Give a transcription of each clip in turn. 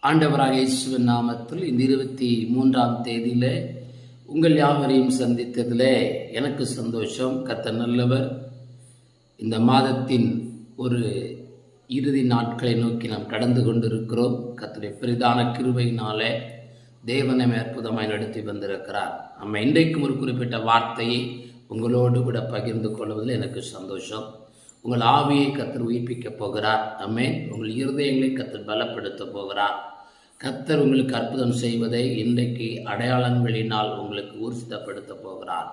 ஆண்டவராக இயேசுவின் நாமத்தில் இந்த 23ஆம் தேதியிலே உங்கள் யாவரையும் சந்தித்ததிலே எனக்கு சந்தோஷம். கர்த்தர் நல்லவர். இந்த மாதத்தின் ஒரு இறுதி நாட்களை நோக்கி நாம் கடந்து கொண்டிருக்கிறோம். கர்த்தருடைய பெரிதான கிருபையினாலே தேவனை அற்புதமாய் நடத்தி வந்திருக்கிறார். நம்ம இன்றைக்கும் ஒரு குறிப்பிட்ட வார்த்தையை உங்களோடு கூட பகிர்ந்து கொள்வதில் எனக்கு சந்தோஷம். உங்கள் ஆவியை கர்த்தர் உயிர்ப்பிக்க போகிறார். ஆமென். உங்கள் இருதயங்களை கர்த்தர் பலப்படுத்த போகிறார். கர்த்தர் உங்களுக்கு அற்புதம் செய்வதை இன்றைக்கு அடையாளங்களினால் உங்களுக்கு ஊர்ஜிதப்படுத்த போகிறார்.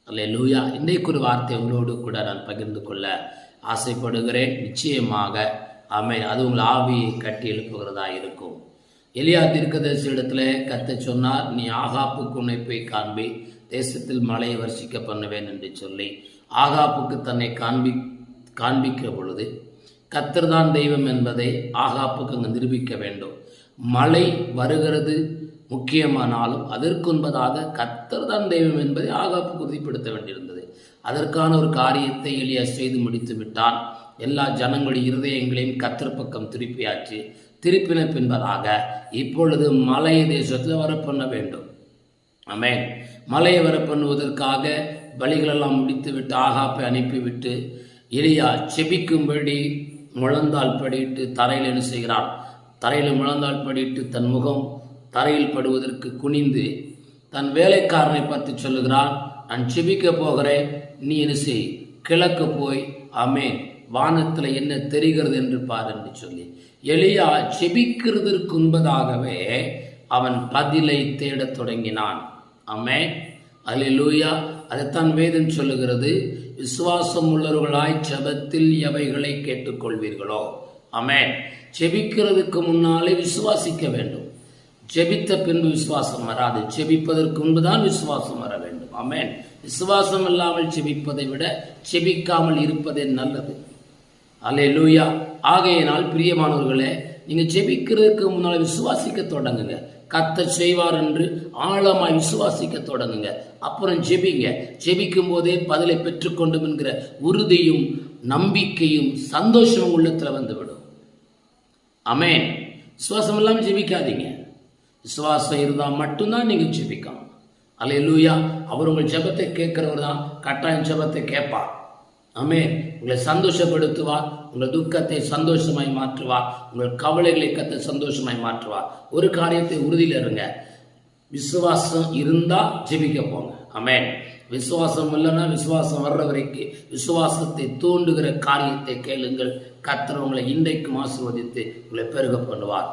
அல்லேலூயா. இன்றைக்கு ஒரு வார்த்தை உங்களோடு கூட நான் பகிர்ந்து கொள்ள ஆசைப்படுகிறேன். நிச்சயமாக ஆமென், அது உங்கள் ஆவியை கட்டி எழுப்புகிறதா இருக்கும். எலியா தீர்க்கதரிசி இடத்துல கர்த்தர் சொன்னார், நீ ஆகாப்புக்கு உன்னை போய் காண்பி, தேசத்தில் மழையை வர்ஷிக்க பண்ணுவேன் என்று சொல்லி ஆகாப்புக்கு தன்னை காண்பிக்கிற பொழுது கர்த்தர் தான் தெய்வம் என்பதை ஆகாப்புக்கு அங்கு நிரூபிக்க வேண்டும். மழை வருகிறது முக்கியமானாலும் அதற்கு முன்பதாக கர்த்தர் தான் தெய்வம் என்பதை ஆகாப்புக்கு உறுதிப்படுத்த வேண்டியிருந்தது. அதற்கான ஒரு காரியத்தை எலியா செய்து முடித்து விட்டான். எல்லா ஜனங்களுடைய இருதயங்களையும் கர்த்தர் பக்கம் திருப்பியாச்சு. திருப்பின பின்பதாக இப்பொழுது மலையை தேசத்தில் வரப்பண்ண வேண்டும். ஆமென். மலையை வரப்பண்ணுவதற்காக பலிகளெல்லாம் முடித்து விட்டு ஆகாப்பை அனுப்பிவிட்டு எலியா செபிக்கும்படி முழந்தால் படிட்டு தரையில் என்ன செய்கிறான்? தரையில் முழந்தால் படிட்டு தன் முகம் தரையில் படுவதற்கு குனிந்து தன் வேலைக்காரனை பார்த்து சொல்லுகிறான், நான் செபிக்க போகிறேன், நீ என்ன செய், கிழக்கு போய் ஆமென் வானத்தில் என்ன தெரிகிறது என்று பார் என்று சொல்லி எலியா செபிக்கிறதற்கு முன்பதாகவே அவன் பதிலை தேடத் தொடங்கினான். ஆமென். அல்லேலூயா. அதைத்தான் வேதம் சொல்லுகிறது, விசுவாசம் உள்ளவர்களாய் ஜெபத்தில் எவைகளை கேட்டுக்கொள்வீர்களோ. ஆமென். ஜெபிக்கிறதுக்கு முன்னாலே விசுவாசிக்க வேண்டும். ஜெபித்த பின்பு விசுவாசம் வராது. ஜெபிப்பதற்கு முன்புதான் விசுவாசம் வர வேண்டும். ஆமென். விசுவாசம் இல்லாமல் ஜெபிப்பதை விட ஜெபிக்காமல் இருப்பதே நல்லது. அல்லேலூயா. ஆகையினால் பிரியமானவர்களே, நீங்க ஜெபிக்கிறதுக்கு முன்னால் விசுவாசிக்க தொடங்குங்க. கர்த்தர் செய்வார் என்று ஆழமாய் விசுவாசிக்க தொடங்குங்க. அப்புறம் ஜெபிங்க. ஜெபிக்கும் போதே பதிலை பெற்றுக்கொண்டும் என்கிற உறுதியும் நம்பிக்கையும் சந்தோஷமும் உள்ளத்துல வந்துவிடும். ஆமென். விசுவாசம் இல்லாமல் ஜெபிக்காதீங்க. விசுவாசம் இருந்தால் மட்டும்தான் நீங்க ஜெபிக்கணும். அல்லேலூயா. அவர் உங்கள் ஜெபத்தை கேட்கிறவர் தான். கட்டாயம் ஜெபத்தை கேட்பார். ஆமென். உங்களை சந்தோஷப்படுத்துவார். உங்கள் துக்கத்தை சந்தோஷமாய் மாற்றுவார். உங்கள் கவலைகளை கத்த சந்தோஷமாய் மாற்றுவார். ஒரு காரியத்தை உறுதியில் இருங்க, விசுவாசம் இருந்தா ஜெபிக்க போங்க. ஆமென். விசுவாசம் இல்லைன்னா விசுவாசம் வர்ற வரைக்கும் விசுவாசத்தை தூண்டுகிற காரியத்தை கேளுங்கள். கர்த்தர் உங்களை இன்றைக்கும் ஆசீர்வதித்து உங்களை பெருக பண்ணுவார்.